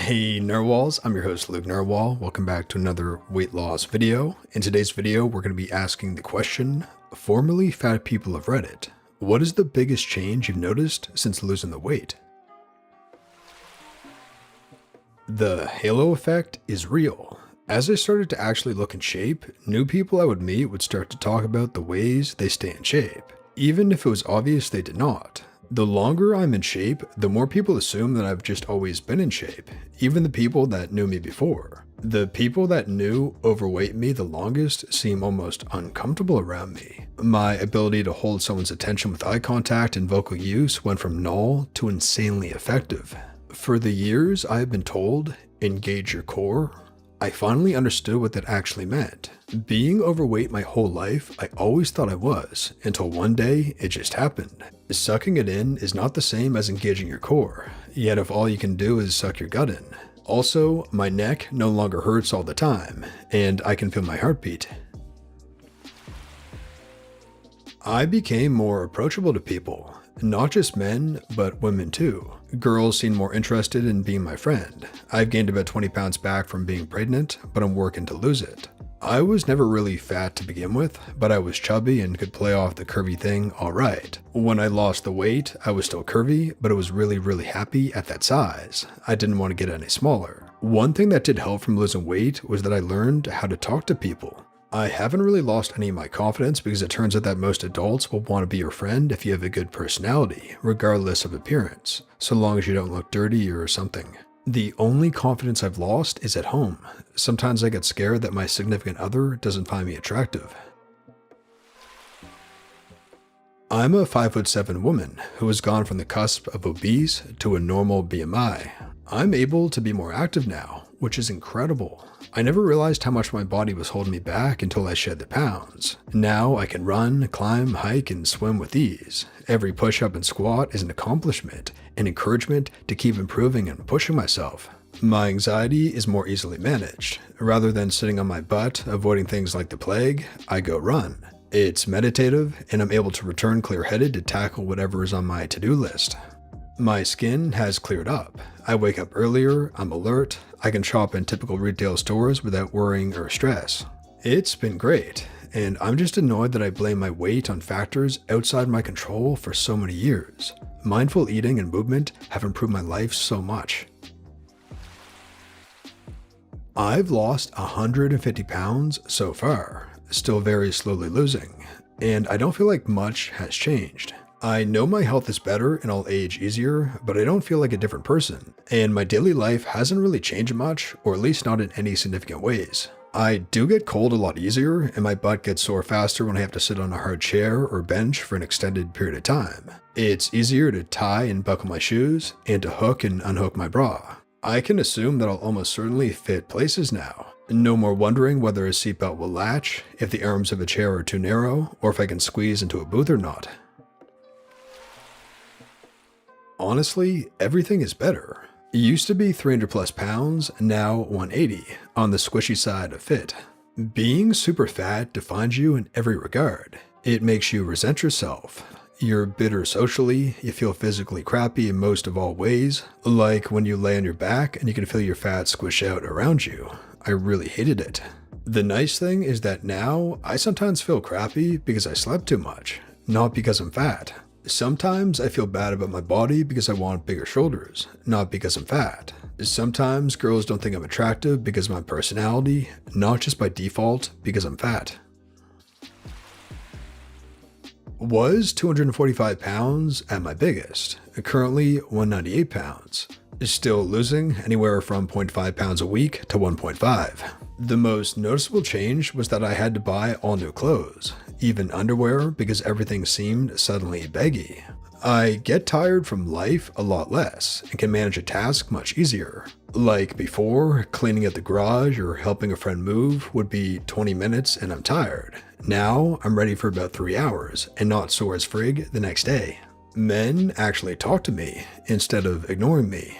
Hey Narwhals, I'm your host Luke Narwhal. Welcome back to another weight loss video. In today's video, we're going to be asking the question, formerly fat people of Reddit, what is the biggest change you've noticed since losing the weight? The halo effect is real. As I started to actually look in shape, new people I would meet would start to talk about the ways they stay in shape, even if it was obvious they did not. The longer I'm in shape, the more people assume that I've just always been in shape, even the people that knew me before. The people that knew overweight me the longest seem almost uncomfortable around me. My ability to hold someone's attention with eye contact and vocal use went from null to insanely effective. For the years I have been told, engage your core, I finally understood what that actually meant. Being overweight my whole life, I always thought I was, until one day it just happened. Sucking it in is not the same as engaging your core, yet if all you can do is suck your gut in. Also, my neck no longer hurts all the time, and I can feel my heartbeat. I became more approachable to people. Not just men, but women too. Girls seem more interested in being my friend. I've gained about 20 pounds back from being pregnant, but I'm working to lose it. I was never really fat to begin with, but I was chubby and could play off the curvy thing alright. When I lost the weight, I was still curvy, but I was really happy at that size. I didn't want to get any smaller. One thing that did help from losing weight was that I learned how to talk to people. I haven't really lost any of my confidence because it turns out that most adults will want to be your friend if you have a good personality, regardless of appearance, so long as you don't look dirty or something. The only confidence I've lost is at home. Sometimes I get scared that my significant other doesn't find me attractive. I'm a 5'7" woman who has gone from the cusp of obese to a normal BMI. I'm able to be more active now, which is incredible. I never realized how much my body was holding me back until I shed the pounds. Now I can run, climb, hike, and swim with ease. Every push-up and squat is an accomplishment, an encouragement to keep improving and pushing myself. My anxiety is more easily managed. Rather than sitting on my butt, avoiding things like the plague, I go run. It's meditative, and I'm able to return clear-headed to tackle whatever is on my to-do list. My skin has cleared up. I wake up earlier, I'm alert, I can shop in typical retail stores without worrying or stress. It's been great, and I'm just annoyed that I blame my weight on factors outside my control for so many years. Mindful eating and movement have improved my life so much. I've lost 150 pounds so far, still very slowly losing, and I don't feel like much has changed. I know my health is better and I'll age easier, but I don't feel like a different person, and my daily life hasn't really changed much, or at least not in any significant ways. I do get cold a lot easier, and my butt gets sore faster when I have to sit on a hard chair or bench for an extended period of time. It's easier to tie and buckle my shoes, and to hook and unhook my bra. I can assume that I'll almost certainly fit places now. No more wondering whether a seatbelt will latch, if the arms of a chair are too narrow, or if I can squeeze into a booth or not. Honestly, everything is better. It used to be 300 plus pounds, now 180, on the squishy side of fit. Being super fat defines you in every regard. It makes you resent yourself. You're bitter socially, you feel physically crappy in most of all ways, like when you lay on your back and you can feel your fat squish out around you. I really hated it. The nice thing is that now I sometimes feel crappy because I slept too much, not because I'm fat. Sometimes I feel bad about my body because I want bigger shoulders, not because I'm fat. Sometimes girls don't think I'm attractive because of my personality, not just by default because I'm fat. Was 245 pounds at my biggest, currently 198 pounds. Still losing anywhere from 0.5 pounds a week to 1.5. The most noticeable change was that I had to buy all new clothes, even underwear, because everything seemed suddenly baggy. I get tired from life a lot less and can manage a task much easier. Like before, cleaning at the garage or helping a friend move would be 20 minutes and I'm tired. Now I'm ready for about 3 hours and not sore as frig the next day. Men actually talk to me instead of ignoring me.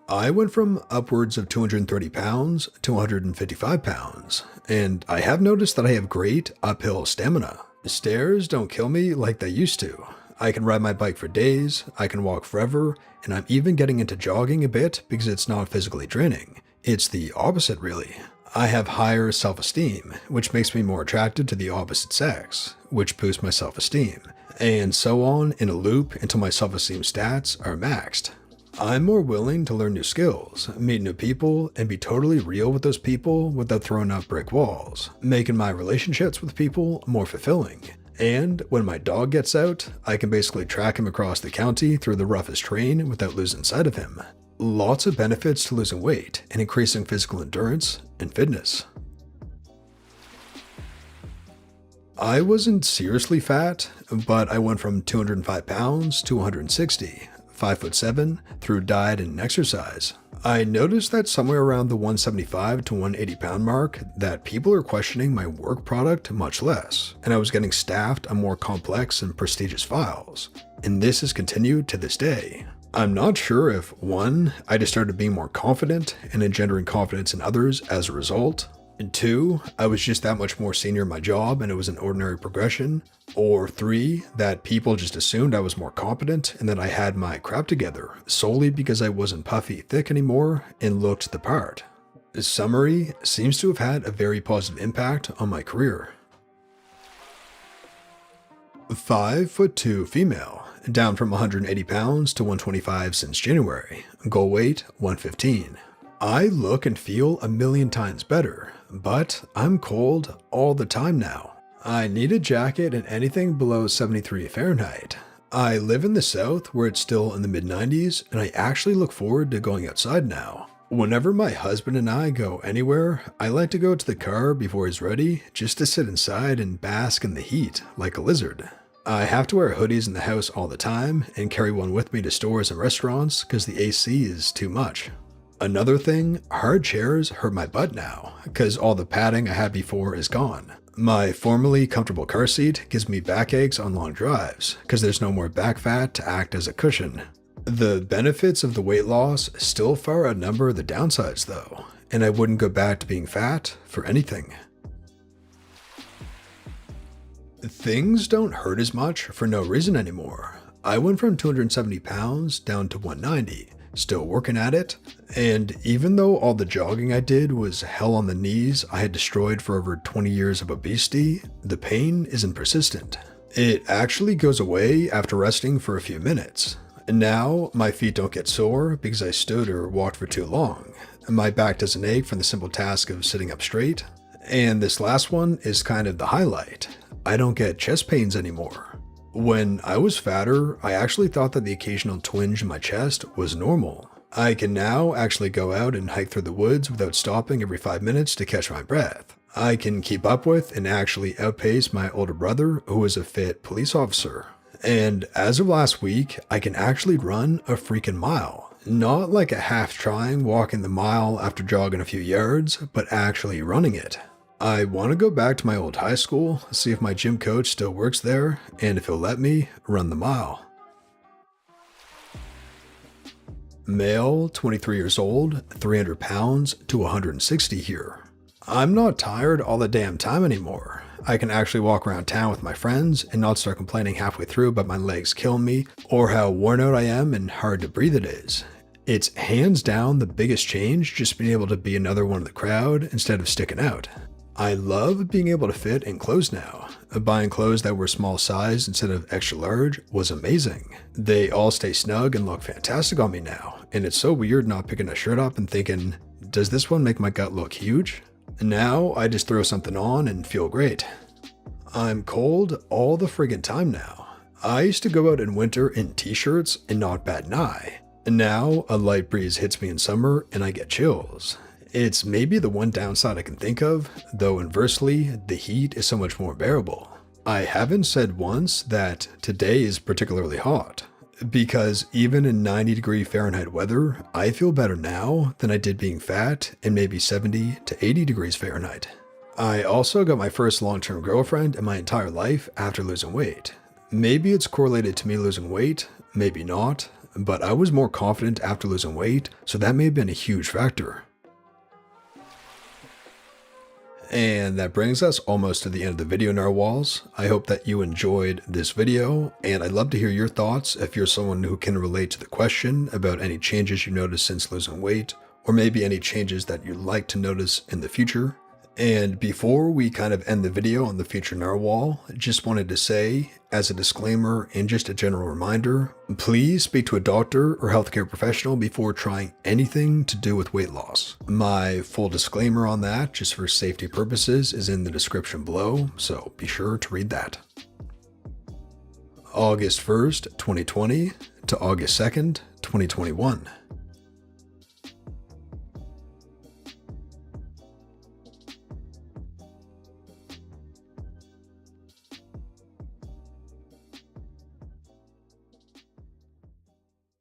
I went from upwards of 230 pounds to 155 pounds, and I have noticed that I have great uphill stamina. Stairs don't kill me like they used to. I can ride my bike for days, I can walk forever, and I'm even getting into jogging a bit because it's not physically draining. It's the opposite, really. I have higher self-esteem, which makes me more attracted to the opposite sex, which boosts my self-esteem, and so on in a loop until my self-esteem stats are maxed. I'm more willing to learn new skills, meet new people, and be totally real with those people without throwing up brick walls, making my relationships with people more fulfilling. And when my dog gets out, I can basically track him across the county through the roughest terrain without losing sight of him. Lots of benefits to losing weight and increasing physical endurance and fitness. I wasn't seriously fat, but I went from 205 pounds to 160, 5'7", through diet and exercise. I noticed that somewhere around the 175 to 180 pound mark that people are questioning my work product much less, and I was getting staffed on more complex and prestigious files. And this has continued to this day. I'm not sure if 1, I just started being more confident and engendering confidence in others as a result, and 2, I was just that much more senior in my job and it was an ordinary progression, or 3, that people just assumed I was more competent and that I had my crap together solely because I wasn't puffy thick anymore and looked the part. The summary seems to have had a very positive impact on my career. 5'2" female, down from 180 pounds to 125 since January, goal weight 115. I look and feel a million times better, but I'm cold all the time now. I need a jacket and anything below 73 Fahrenheit. I live in the south where it's still in the mid-90s, and I actually look forward to going outside now. Whenever my husband and I go anywhere, I like to go to the car before he's ready just to sit inside and bask in the heat like a lizard. I have to wear hoodies in the house all the time and carry one with me to stores and restaurants because the AC is too much. Another thing, hard chairs hurt my butt now because all the padding I had before is gone. My formerly comfortable car seat gives me backaches on long drives because there's no more back fat to act as a cushion. The benefits of the weight loss still far outnumber the downsides though, and I wouldn't go back to being fat for anything. Things don't hurt as much for no reason anymore. I went from 270 pounds down to 190, still working at it, and even though all the jogging I did was hell on the knees I had destroyed for over 20 years of obesity, the pain isn't persistent. It actually goes away after resting for a few minutes. And now my feet don't get sore because I stood or walked for too long. My back doesn't ache from the simple task of sitting up straight. And this last one is kind of the highlight. I don't get chest pains anymore. When I was fatter, I actually thought that the occasional twinge in my chest was normal. I can now actually go out and hike through the woods without stopping every 5 minutes to catch my breath. I can keep up with and actually outpace my older brother, who is a fit police officer. And as of last week, I can actually run a freaking mile. Not like a half trying walking the mile after jogging a few yards, but actually running it. I want to go back to my old high school, see if my gym coach still works there, and if he'll let me, run the mile. Male, 23 years old, 300 pounds to 160 here. I'm not tired all the damn time anymore. I can actually walk around town with my friends and not start complaining halfway through about my legs killing me or how worn out I am and hard to breathe it is. It's hands down the biggest change, just being able to be another one of the crowd instead of sticking out. I love being able to fit in clothes now. Buying clothes that were small size instead of extra large was amazing. They all stay snug and look fantastic on me now, and it's so weird not picking a shirt up and thinking, does this one make my gut look huge? Now I just throw something on and feel great. I'm cold all the friggin' time now. I used to go out in winter in t-shirts and not bat an eye. Now a light breeze hits me in summer and I get chills. It's maybe the one downside I can think of, though inversely, the heat is so much more bearable. I haven't said once that today is particularly hot, because even in 90-degree Fahrenheit weather, I feel better now than I did being fat in maybe 70 to 80 degrees Fahrenheit. I also got my first long-term girlfriend in my entire life after losing weight. Maybe it's correlated to me losing weight, maybe not, but I was more confident after losing weight, so that may have been a huge factor. And that brings us almost to the end of the video, narwhals. I hope that you enjoyed this video, and I'd love to hear your thoughts if you're someone who can relate to the question about any changes you noticed since losing weight, or maybe any changes that you'd like to notice in the future. And before we kind of end the video on the future narwhal, just wanted to say, as a disclaimer and just a general reminder, please speak to a doctor or healthcare professional before trying anything to do with weight loss. My full disclaimer on that, just for safety purposes, is in the description below, so be sure to read that. August 1st, 2020 to August 2nd, 2021.